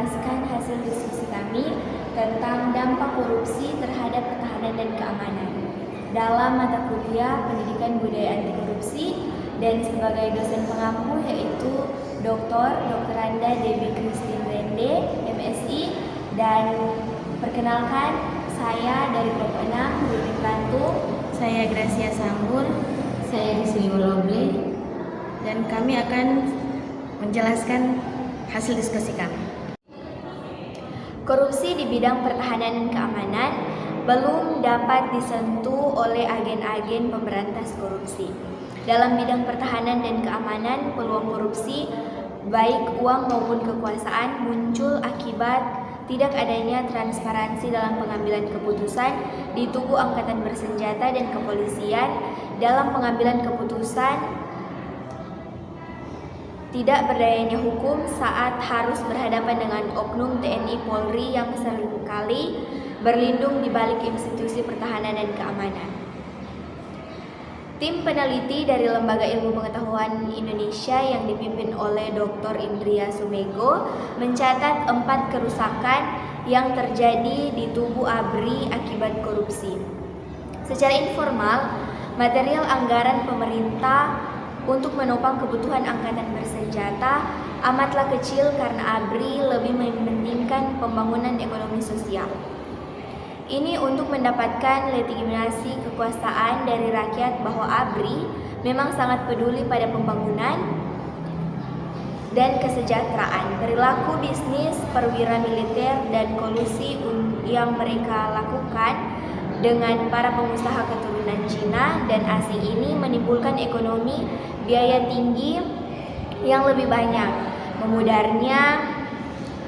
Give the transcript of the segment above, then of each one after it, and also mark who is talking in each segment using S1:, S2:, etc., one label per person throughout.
S1: menjelaskan hasil diskusi kami tentang dampak korupsi terhadap pertahanan dan keamanan dalam mata kuliah Pendidikan Budaya Anti Korupsi, dan sebagai dosen pengampu yaitu Dr. Randa Debbie Christine Rende, MSI, dan perkenalkan saya dari kelompok 6 Ruri Plantu.
S2: Saya Gracia Sambur.
S3: Saya Disini Loble.
S2: Dan kami akan menjelaskan hasil diskusi kami.
S1: Korupsi di bidang pertahanan dan keamanan belum dapat disentuh oleh agen-agen pemberantas korupsi. Dalam bidang pertahanan dan keamanan, peluang korupsi, baik uang maupun kekuasaan, muncul akibat tidak adanya transparansi dalam pengambilan keputusan di tubuh angkatan bersenjata dan kepolisian dalam pengambilan keputusan, tidak berdayanya hukum saat harus berhadapan dengan oknum TNI Polri yang seringkali berlindung di balik institusi pertahanan dan keamanan. Tim peneliti dari Lembaga Ilmu Pengetahuan Indonesia yang dipimpin oleh Dr. Indria Sumego mencatat 4 kerusakan yang terjadi di tubuh ABRI akibat korupsi. Secara informal, material anggaran pemerintah untuk menopang kebutuhan angkatan bersenjata amatlah kecil karena ABRI lebih mementingkan pembangunan ekonomi sosial. Ini untuk mendapatkan legitimasi kekuasaan dari rakyat bahwa ABRI memang sangat peduli pada pembangunan dan kesejahteraan. Perilaku bisnis, perwira militer, dan kolusi yang mereka lakukan dengan para pengusaha keturunan Cina dan asing ini menimbulkan ekonomi biaya tinggi yang lebih banyak, memudarnya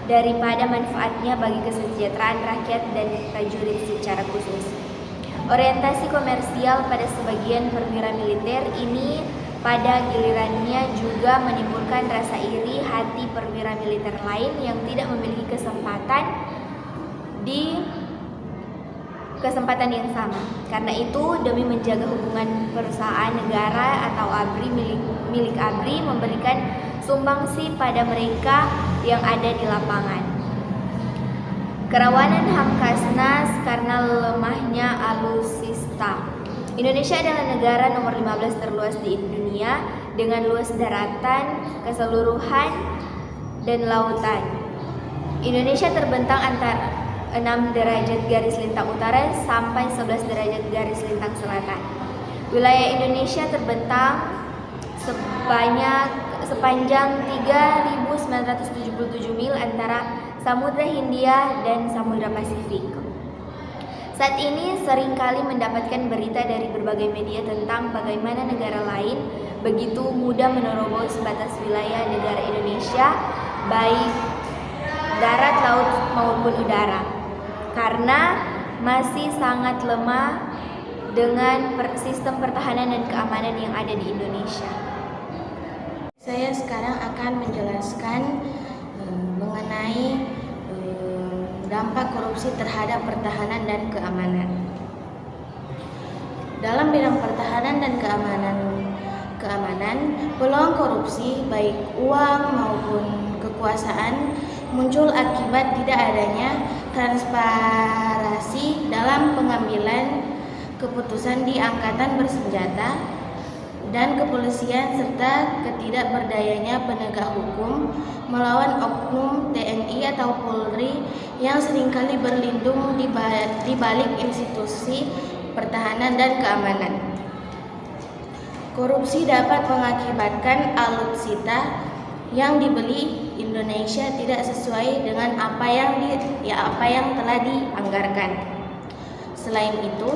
S1: daripada manfaatnya bagi kesejahteraan rakyat dan prajurit secara khusus. Orientasi komersial pada sebagian perwira militer ini pada gilirannya juga menimbulkan rasa iri hati perwira militer lain yang tidak memiliki kesempatan yang sama. Karena itu, demi menjaga hubungan perusahaan negara atau ABRI milik ABRI memberikan sumbangsi pada mereka yang ada di lapangan. Kerawanan Hamkasnas karena lemahnya alutsista. Indonesia adalah negara nomor 15 terluas di dunia dengan luas daratan, keseluruhan, dan lautan. Indonesia terbentang antara 6 derajat garis lintang utara sampai 11 derajat garis lintang selatan. Wilayah Indonesia terbentang sepanjang 3.977 mil antara Samudra Hindia dan Samudra Pasifik. Saat ini seringkali mendapatkan berita dari berbagai media tentang bagaimana negara lain begitu mudah menerobos batas wilayah negara Indonesia, baik darat, laut maupun udara, karena masih sangat lemah dengan sistem pertahanan dan keamanan yang ada di Indonesia.
S2: Saya sekarang akan menjelaskan mengenai dampak korupsi terhadap pertahanan dan keamanan. Dalam bidang pertahanan dan keamanan, peluang korupsi baik uang maupun kekuasaan muncul akibat tidak adanya transparansi dalam pengambilan keputusan di angkatan bersenjata dan kepolisian serta ketidakberdayanya penegak hukum melawan oknum TNI atau Polri yang seringkali berlindung di balik institusi pertahanan dan keamanan. Korupsi dapat mengakibatkan alutsista yang dibeli Indonesia tidak sesuai dengan apa yang telah dianggarkan. Selain itu,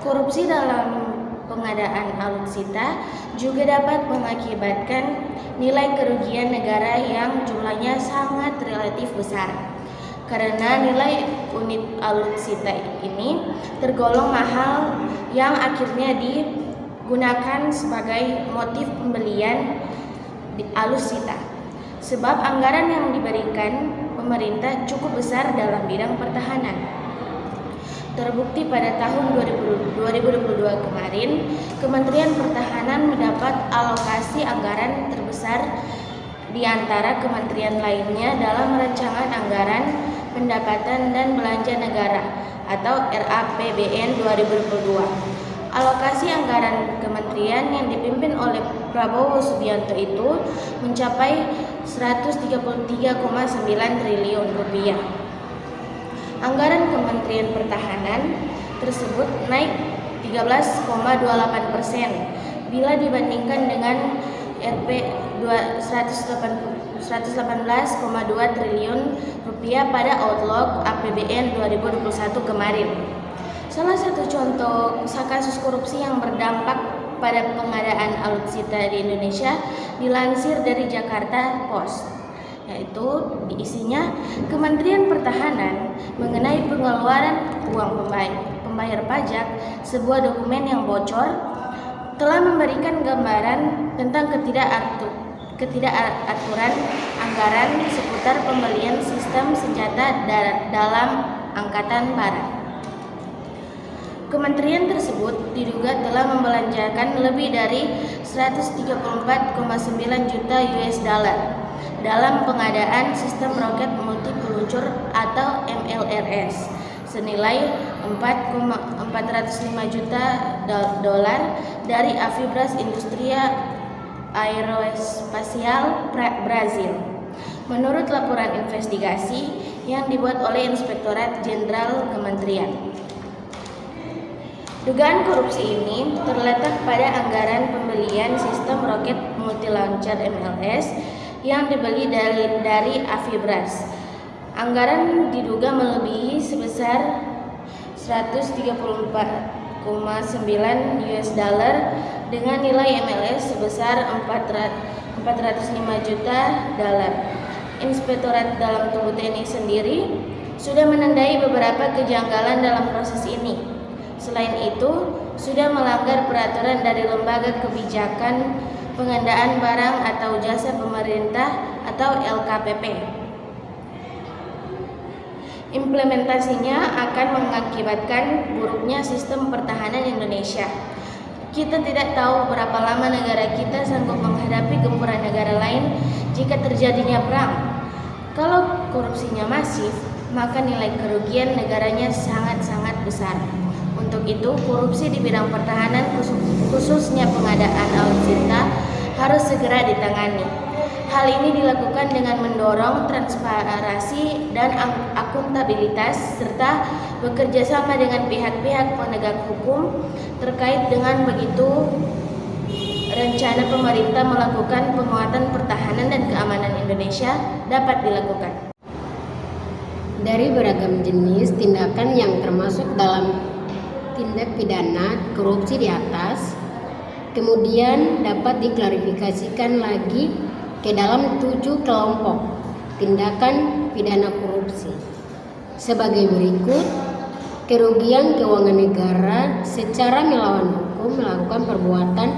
S2: korupsi dalam pengadaan alutsista juga dapat mengakibatkan nilai kerugian negara yang jumlahnya sangat relatif besar. Karena nilai unit alutsista ini tergolong mahal yang akhirnya digunakan sebagai motif pembelian alutsista. Sebab anggaran yang diberikan pemerintah cukup besar dalam bidang pertahanan. Terbukti pada tahun 2022 kemarin, Kementerian Pertahanan mendapat alokasi anggaran terbesar di antara kementerian lainnya dalam Rancangan Anggaran Pendapatan dan Belanja Negara atau RAPBN 2022. Alokasi anggaran kementerian yang dipimpin oleh Prabowo Subianto itu mencapai 133,9 triliun rupiah. Anggaran Kementerian Pertahanan tersebut naik 13,28% bila dibandingkan dengan Rp 118,2 triliun rupiah pada Outlook APBN 2021 kemarin. Salah satu contoh kasus korupsi yang berdampak pada pengadaan alutsista di Indonesia dilansir dari Jakarta Post, yaitu isinya Kementerian Pertahanan mengenai pengeluaran uang pembayar pajak. Sebuah dokumen yang bocor telah memberikan gambaran tentang ketidakaturan anggaran seputar pembelian sistem senjata dalam Angkatan Darat. Kementerian tersebut diduga telah membelanjakan lebih dari 134,9 juta US dollar dalam pengadaan sistem roket multi peluncur atau MLRS senilai 405 juta dolar dari Avibras Industria Aerospasial Brazil. Menurut laporan investigasi yang dibuat oleh Inspektorat Jenderal Kementerian, dugaan korupsi ini terletak pada anggaran pembelian sistem roket multi-launcher MLS yang dibeli dari Avibras. Anggaran diduga melebihi sebesar 134,9 US dollar dengan nilai MLS sebesar 405 juta dolar. Inspektorat Dalam Tubuh TNI sendiri sudah menandai beberapa kejanggalan dalam proses ini. Selain itu, sudah melanggar peraturan dari Lembaga Kebijakan Pengadaan Barang atau Jasa Pemerintah atau LKPP. Implementasinya akan mengakibatkan buruknya sistem pertahanan Indonesia. Kita tidak tahu berapa lama negara kita sanggup menghadapi gempuran negara lain jika terjadinya perang. Kalau korupsinya masif, maka nilai kerugian negaranya sangat-sangat besar. Untuk itu, korupsi di bidang pertahanan khususnya pengadaan alutsista harus segera ditangani. Hal ini dilakukan dengan mendorong transparansi dan akuntabilitas serta bekerja sama dengan pihak-pihak penegak hukum terkait dengan begitu rencana pemerintah melakukan penguatan pertahanan dan keamanan Indonesia dapat dilakukan.
S3: Dari beragam jenis tindakan yang termasuk dalam tindak pidana korupsi di atas, kemudian dapat diklarifikasikan lagi ke dalam 7 kelompok tindakan pidana korupsi sebagai berikut: kerugian keuangan negara secara melawan hukum, melakukan perbuatan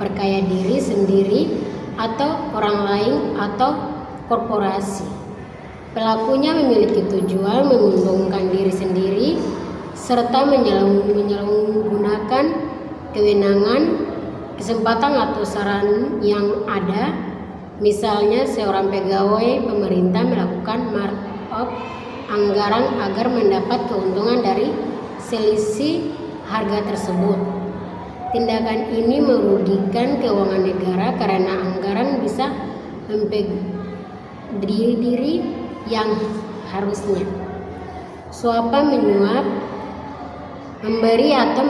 S3: perkaya diri sendiri atau orang lain atau korporasi. Pelakunya memiliki tujuan menguntungkan diri sendiri serta menyalahgunakan kewenangan, kesempatan atau saran yang ada. Misalnya seorang pegawai pemerintah melakukan markup anggaran agar mendapat keuntungan dari selisih harga tersebut. Tindakan ini merugikan keuangan negara karena anggaran bisa mempengaruhi diri yang harusnya. Suapan menyuap, memberi atau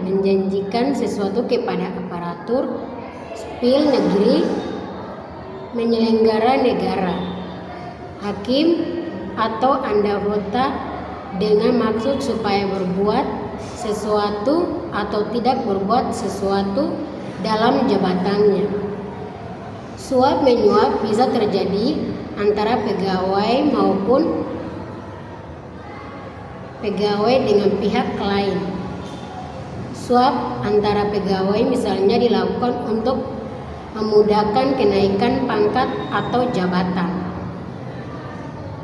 S3: menjanjikan sesuatu kepada aparatur sipil negeri, penyelenggara negara, hakim atau anggota dengan maksud supaya berbuat sesuatu atau tidak berbuat sesuatu dalam jabatannya. Suap menyuap bisa terjadi antara pegawai maupun pegawai dengan pihak lain. Suap antara pegawai misalnya dilakukan untuk memudahkan kenaikan pangkat atau jabatan.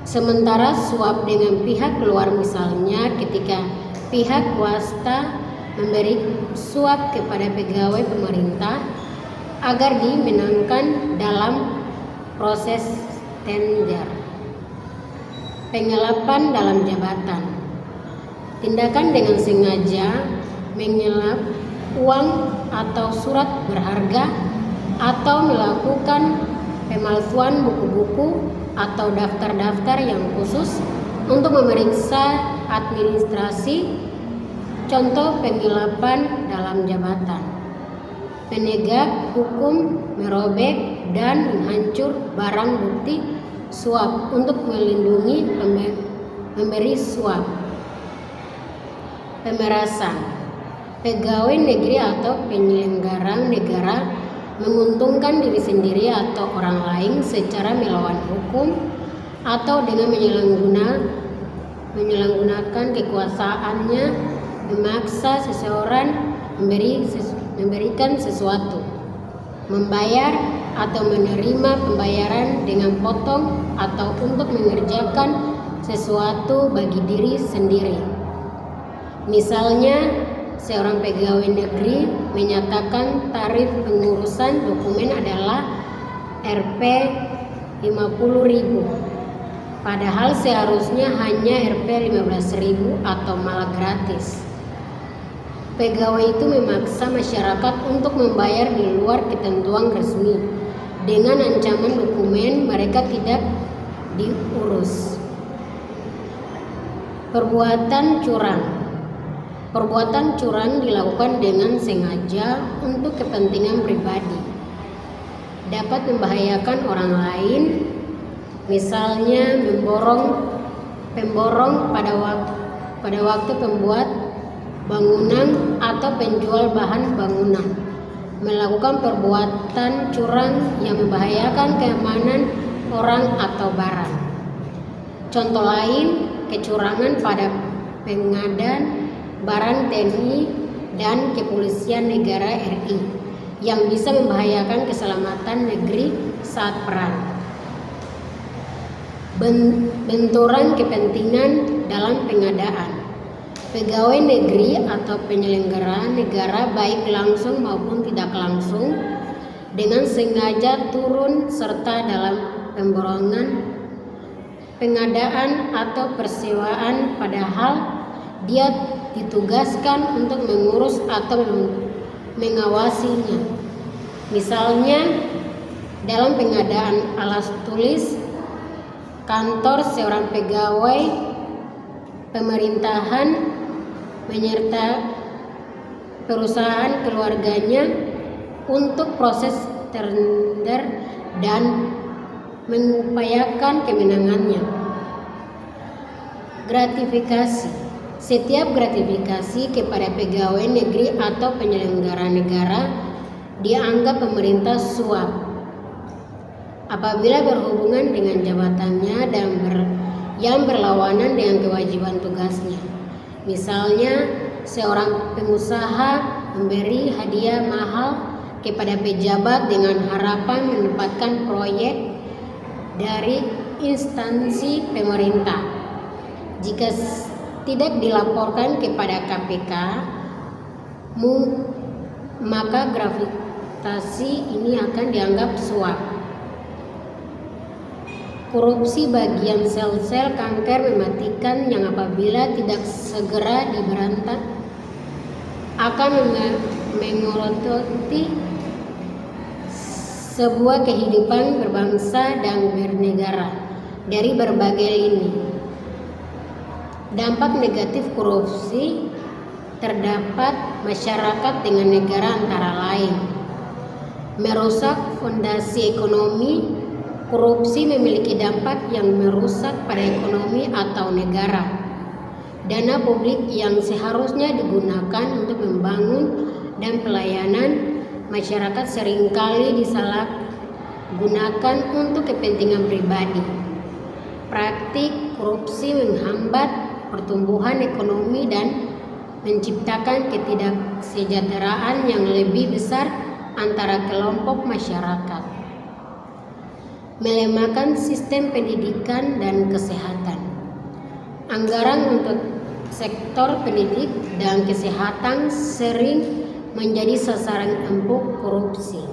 S3: Sementara suap dengan pihak luar misalnya ketika pihak swasta memberi suap kepada pegawai pemerintah agar dimenangkan dalam proses tender. Pengelapan dalam jabatan. Tindakan dengan sengaja mengelap uang atau surat berharga atau melakukan pemalsuan buku-buku atau daftar-daftar yang khusus untuk memeriksa administrasi. Contoh pengelapan dalam jabatan: penegak hukum merobek dan menghancur barang bukti suap untuk melindungi pemberi suap. Pemerasan. Pegawai negeri atau penyelenggara negara menguntungkan diri sendiri atau orang lain secara melawan hukum atau dengan menyalahgunakan kekuasaannya memaksa seseorang memberikan sesuatu, membayar atau menerima pembayaran dengan potong atau untuk mengerjakan sesuatu bagi diri sendiri. Misalnya, seorang pegawai negeri menyatakan tarif pengurusan dokumen adalah Rp 50.000, padahal seharusnya hanya Rp 15.000 atau malah gratis. Pegawai itu memaksa masyarakat untuk membayar di luar ketentuan resmi dengan ancaman dokumen mereka tidak diurus. Perbuatan curang. Perbuatan curang dilakukan dengan sengaja untuk kepentingan pribadi. Dapat membahayakan orang lain, misalnya pemborong pada waktu pembuat bangunan atau penjual bahan bangunan, melakukan perbuatan curang yang membahayakan keamanan orang atau barang. Contoh lain, kecurangan pada pengadaan barang TNI dan kepolisian negara RI yang bisa membahayakan keselamatan negeri saat perang. Benturan kepentingan dalam pengadaan. Pegawai negeri atau penyelenggara negara baik langsung maupun tidak langsung dengan sengaja turun serta dalam pemborongan, pengadaan atau persewaan padahal dia ditugaskan untuk mengurus atau mengawasinya. Misalnya, dalam pengadaan alas tulis kantor seorang pegawai pemerintahan menyerta perusahaan keluarganya untuk proses tender dan mengupayakan kemenangannya. Gratifikasi. Setiap gratifikasi kepada pegawai negeri atau penyelenggara negara dianggap pemerintah suap apabila berhubungan dengan jabatannya dan yang berlawanan dengan kewajiban tugasnya. Misalnya, seorang pengusaha memberi hadiah mahal kepada pejabat dengan harapan mendapatkan proyek dari instansi pemerintah. Jika tidak dilaporkan kepada KPK, maka gratifikasi ini akan dianggap suap. Korupsi bagian sel-sel kanker mematikan yang apabila tidak segera diberantas akan mengeroti sebuah kehidupan berbangsa dan bernegara. Dari berbagai lini, dampak negatif korupsi terdapat masyarakat dengan negara antara lain: merusak fondasi ekonomi. Korupsi memiliki dampak yang merusak pada ekonomi atau negara. Dana publik yang seharusnya digunakan untuk membangun dan pelayanan masyarakat seringkali disalahgunakan untuk kepentingan pribadi. Praktik korupsi menghambat pertumbuhan ekonomi dan menciptakan ketidaksejahteraan yang lebih besar antara kelompok masyarakat. Melemahkan sistem pendidikan dan kesehatan. Anggaran untuk sektor pendidik dan kesehatan sering menjadi sasaran empuk korupsi.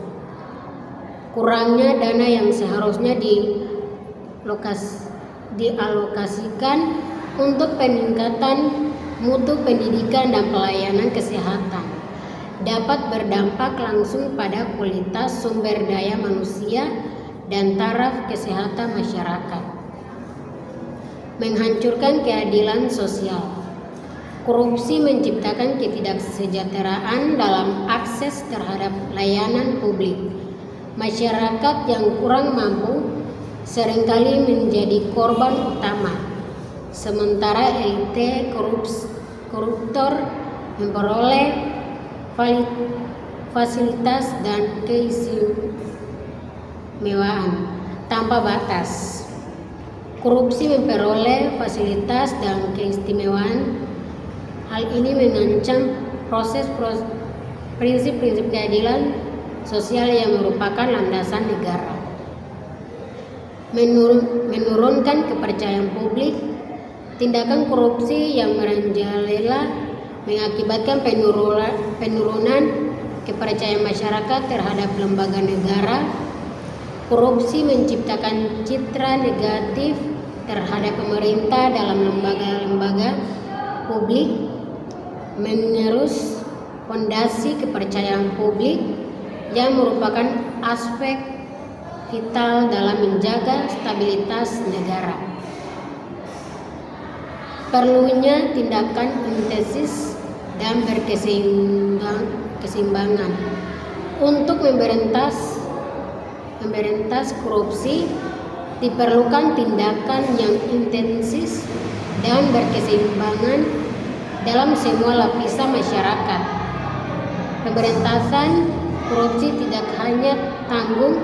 S3: kurangnya dana yang seharusnya dialokasikan untuk peningkatan mutu pendidikan dan pelayanan kesehatan dapat berdampak langsung pada kualitas sumber daya manusia dan taraf kesehatan masyarakat. Menghancurkan keadilan sosial. Korupsi menciptakan ketidaksejahteraan dalam akses terhadap layanan publik. Masyarakat yang kurang mampu seringkali menjadi korban utama, sementara elite koruptor memperoleh fasilitas dan keistimewaan tanpa batas. Korupsi memperoleh fasilitas dan keistimewaan. Hal ini mengancam prinsip-prinsip keadilan sosial yang merupakan landasan negara. Menurunkan kepercayaan publik. Tindakan korupsi yang merajalela mengakibatkan penurunan kepercayaan masyarakat terhadap lembaga negara. Korupsi menciptakan citra negatif terhadap pemerintah dalam lembaga-lembaga publik, mengerus fondasi kepercayaan publik yang merupakan aspek vital dalam menjaga stabilitas negara. Perlunya tindakan intensif dan berkeseimbangan untuk memberantas korupsi. Diperlukan tindakan yang intensif dan berkeseimbangan dalam semua lapisan masyarakat. Pemberantasan korupsi tidak hanya tanggung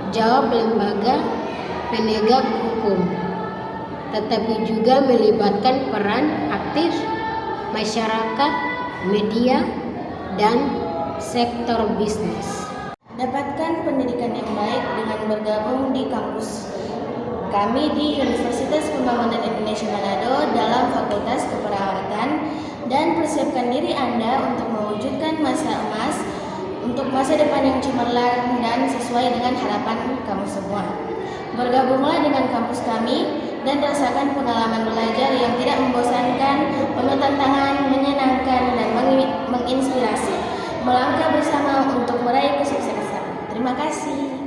S3: jawab lembaga penegak hukum, tetapi juga melibatkan peran aktif masyarakat, media, dan sektor bisnis.
S2: Dapatkan pendidikan yang baik dengan bergabung di kampus kami di Universitas Pembangunan Indonesia Manado dalam Fakultas Keperawatan, dan persiapkan diri Anda untuk mewujudkan masa emas, untuk masa depan yang cemerlang dan sesuai dengan harapan kamu semua. Bergabunglah dengan kampus kami dan rasakan pengalaman belajar yang tidak membosankan, penuh tantangan, menyenangkan, dan menginspirasi. Melangkah bersama untuk meraih kesuksesan. Terima kasih.